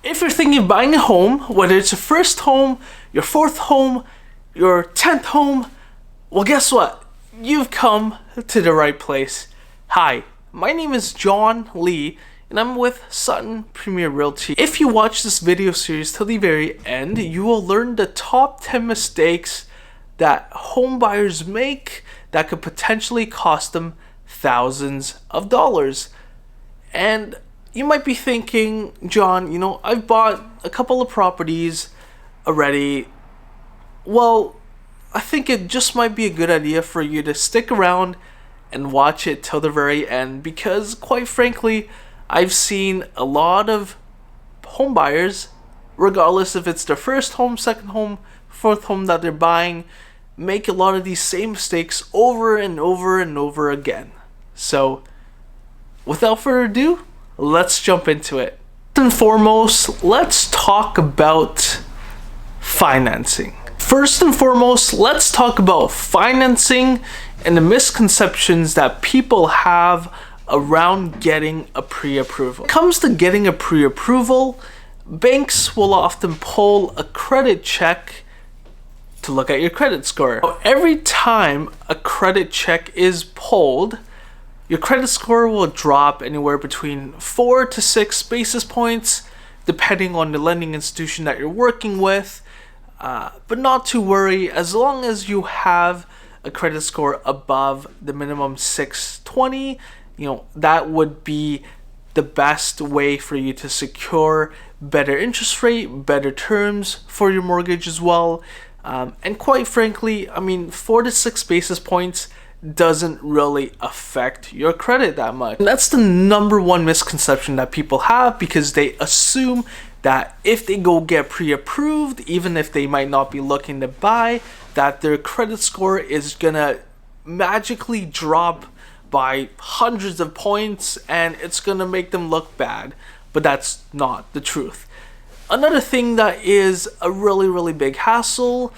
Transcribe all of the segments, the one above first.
If you're thinking of buying a home, whether it's your first home, your fourth home, your 10th home, well, guess what? You've come to the right place. Hi, my name is John Lee, and I'm with Sutton Premier Realty. If you watch this video series till the very end, you will learn the top 10 mistakes that home buyers make that could potentially cost them thousands of dollars. And you might be thinking, John, I've bought a couple of properties already. Well, I think it just might be a good idea for you to stick around and watch it till the very end, because quite frankly, I've seen a lot of home buyers, regardless if it's their first home, second home, fourth home that they're buying, make a lot of these same mistakes over and over and over again. So, without further ado, let's jump into it. First and foremost, let's talk about financing. First and foremost, let's talk about financing and the misconceptions that people have around getting a pre-approval. When it comes to getting a pre-approval, banks will often pull a credit check to look at your credit score. Every time a credit check is pulled, your credit score will drop anywhere between 4 to 6 basis points, depending on the lending institution that you're working with. But not to worry, as long as you have a credit score above the minimum 620, that would be the best way for you to secure better interest rate, better terms for your mortgage as well. And quite frankly, 4 to 6 basis points doesn't really affect your credit that much. And that's the number one misconception that people have, because they assume that if they go get pre-approved, even if they might not be looking to buy, that their credit score is gonna magically drop by hundreds of points and it's gonna make them look bad. But that's not the truth. Another thing that is a really big hassle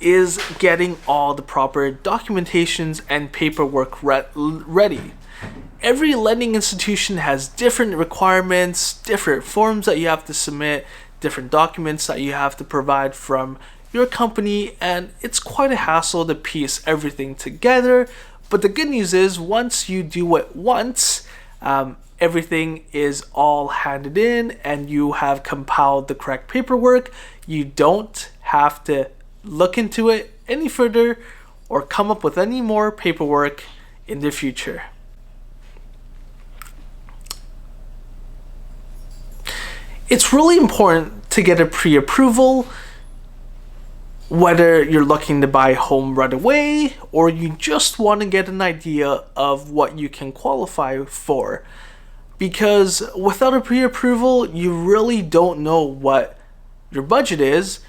is getting all the proper documentations and paperwork ready. Every lending institution has different requirements, different forms that you have to submit, different documents that you have to provide from your company, and it's quite a hassle to piece everything together. But the good news is, once you do it once, everything is all handed in and you have compiled the correct paperwork. You don't have to look into it any further or come up with any more paperwork in the future. It's really important to get a pre-approval, whether you're looking to buy a home right away or you just want to get an idea of what you can qualify for. Because without a pre-approval, you really don't know what your budget is,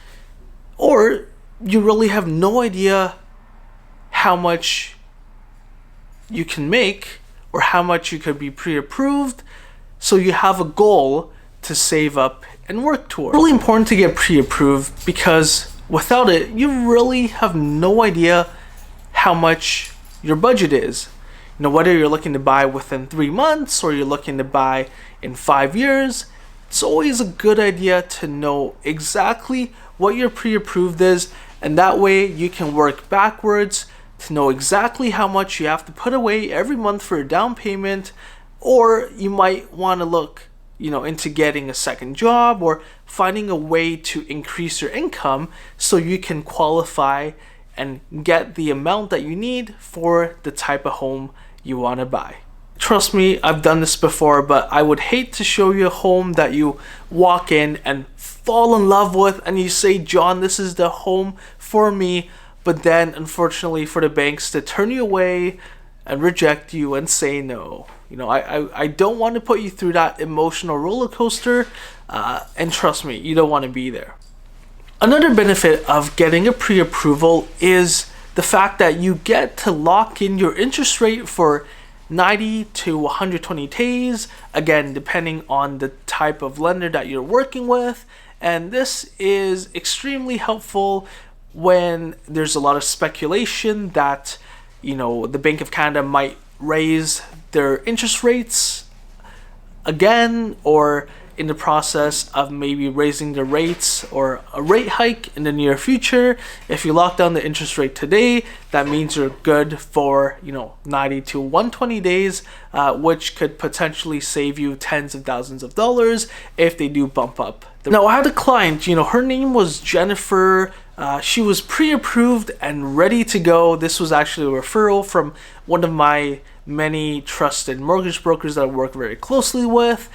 or you really have no idea how much you can make or how much you could be pre-approved, so you have a goal to save up and work toward. It's really important to get pre-approved, because without it, you really have no idea how much your budget is. Whether you're looking to buy within 3 months or you're looking to buy in 5 years, it's always a good idea to know exactly what your pre-approved is, and that way you can work backwards to know exactly how much you have to put away every month for a down payment. Or you might want to look into getting a second job or finding a way to increase your income so you can qualify and get the amount that you need for the type of home you want to buy. Trust me, I've done this before, but I would hate to show you a home that you walk in and fall in love with and you say, John, this is the home for me, but then unfortunately for the banks to turn you away and reject you and say no. I don't want to put you through that emotional roller coaster, and trust me, you don't want to be there. Another benefit of getting a pre-approval is the fact that you get to lock in your interest rate for 90 to 120 days, again, depending on the type of lender that you're working with. And this is extremely helpful when there's a lot of speculation that, the Bank of Canada might raise their interest rates again, or in the process of maybe raising the rates or a rate hike in the near future. If you lock down the interest rate today, that means you're good for 90 to 120 days, which could potentially save you tens of thousands of dollars if they do bump up. Now, I had a client, her name was Jennifer. She was pre-approved and ready to go. This was actually a referral from one of my many trusted mortgage brokers that I work very closely with.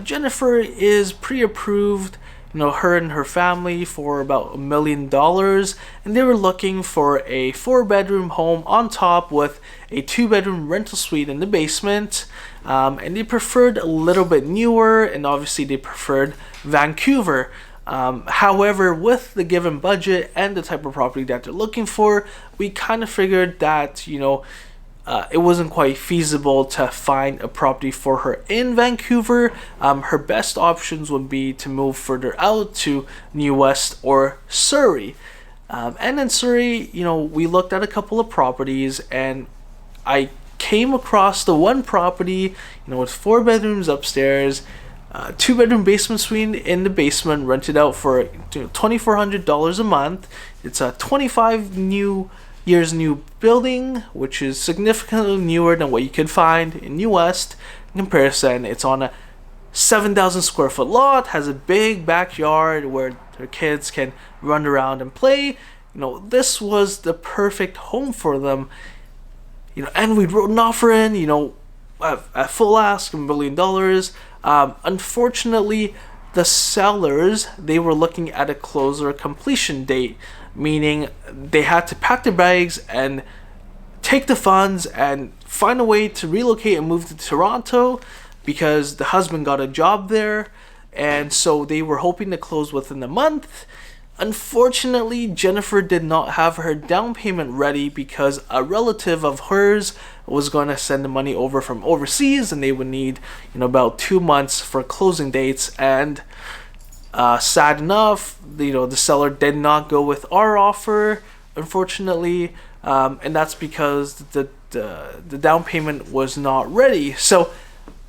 Jennifer is pre-approved, her and her family, for about $1 million, and they were looking for a 4-bedroom home on top with a 2-bedroom rental suite in the basement, and they preferred a little bit newer, and obviously they preferred Vancouver. However, with the given budget and the type of property that they're looking for, we kind of figured that it wasn't quite feasible to find a property for her in Vancouver. Her best options would be to move further out to New West or Surrey. And in Surrey, we looked at a couple of properties, and I came across the one property, with 4 bedrooms upstairs, 2-bedroom basement suite in the basement, rented out for $2,400 a month. It's a 25 years new building, which is significantly newer than what you could find in New West. In comparison, it's on a 7,000 square foot lot, has a big backyard where their kids can run around and play. This was the perfect home for them. And we wrote an offer in, at full ask, $1 million. Unfortunately, the sellers, they were looking at a closer completion date, meaning they had to pack their bags and take the funds and find a way to relocate and move to Toronto because the husband got a job there, and so they were hoping to close within a month. Unfortunately, Jennifer did not have her down payment ready because a relative of hers was going to send the money over from overseas, and they would need about 2 months for closing dates. And sad enough, the seller did not go with our offer, unfortunately, and that's because the down payment was not ready. So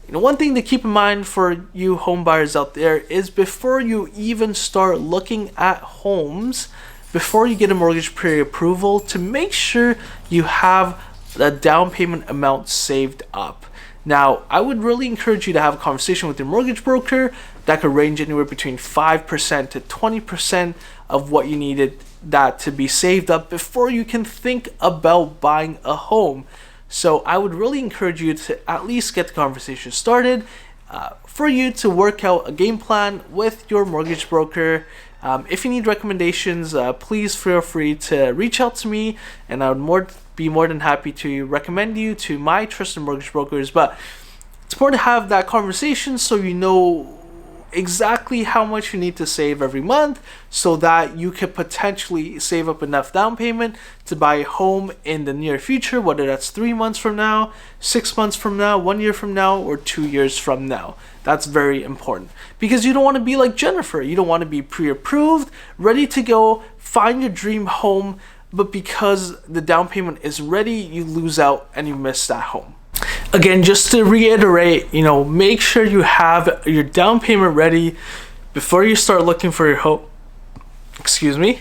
one thing to keep in mind for you home buyers out there is before you even start looking at homes, before you get a mortgage pre-approval, to make sure you have the down payment amount saved up. Now, I would really encourage you to have a conversation with your mortgage broker. That could range anywhere between 5% to 20% of what you needed that to be saved up before you can think about buying a home. So I would really encourage you to at least get the conversation started, for you to work out a game plan with your mortgage broker. If you need recommendations, please feel free to reach out to me, and I would be more than happy to recommend you to my trusted mortgage brokers. But it's important to have that conversation so you know exactly how much you need to save every month, so that you can potentially save up enough down payment to buy a home in the near future, whether that's 3 months from now, 6 months from now, 1 year from now, or 2 years from now. That's very important, because you don't want to be like Jennifer. You don't want to be pre-approved, ready to go, find your dream home, but because the down payment is ready, you lose out and you miss that home. Again, just to reiterate, make sure you have your down payment ready before you start looking for your home. Excuse me.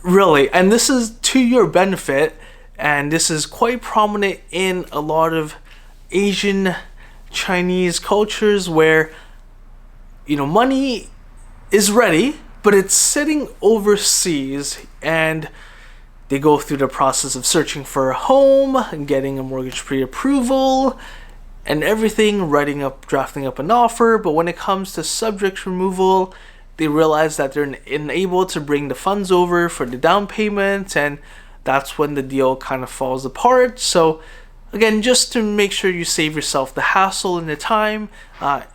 Really, and this is to your benefit, and this is quite prominent in a lot of Asian, Chinese cultures where, money is ready, but it's sitting overseas, and they go through the process of searching for a home and getting a mortgage pre-approval and everything, drafting up an offer. But when it comes to subject removal, they realize that they're unable to bring the funds over for the down payment, and that's when the deal kind of falls apart. So again, just to make sure you save yourself the hassle and the time,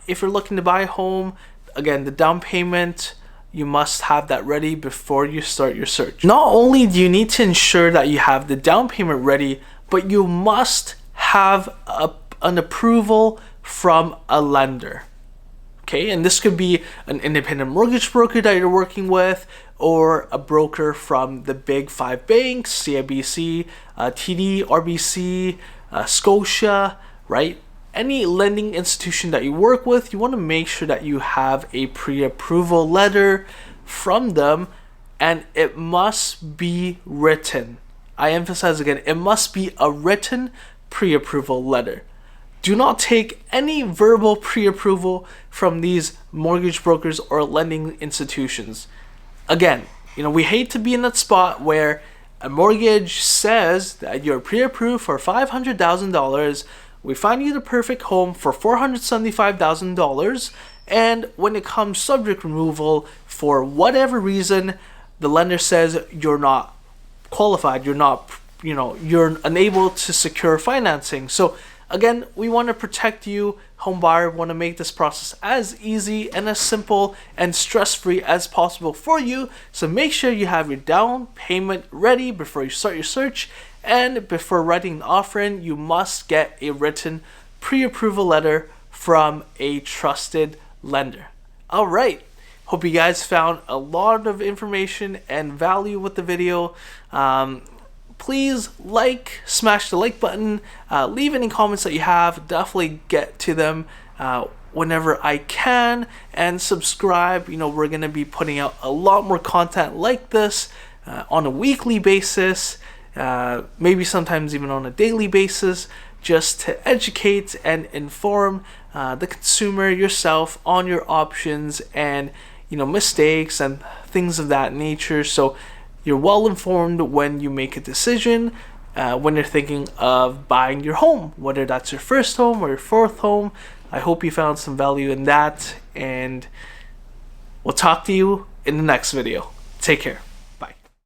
if you're looking to buy a home, again, the down payment, you must have that ready before you start your search. Not only do you need to ensure that you have the down payment ready, but you must have an approval from a lender. Okay, and this could be an independent mortgage broker that you're working with, or a broker from the big 5 banks, CIBC, TD, RBC, Scotia, right? any lending institution that you work with, you want to make sure that you have a pre-approval letter from them, and it must be written. I emphasize again, it must be a written pre-approval letter. Do not take any verbal pre-approval from these mortgage brokers or lending institutions. Again, we hate to be in that spot where a mortgage says that you're pre-approved for $500,000. We find you the perfect home for $475,000, and when it comes subject removal, for whatever reason, the lender says you're not qualified, you're unable to secure financing. So again, we want to protect you, home buyer. We want to make this process as easy and as simple and stress-free as possible for you. So make sure you have your down payment ready before you start your search, and before writing an offer in, you must get a written pre-approval letter from a trusted lender. All right. Hope you guys found a lot of information and value with the video. Please smash the like button, leave any comments that you have, definitely get to them whenever I can, and subscribe. We're going to be putting out a lot more content like this on a weekly basis, maybe sometimes even on a daily basis, just to educate and inform the consumer, yourself, on your options and mistakes and things of that nature, so you're well informed when you make a decision, when you're thinking of buying your home, whether that's your first home or your fourth home. I hope you found some value in that, and we'll talk to you in the next video. Take care.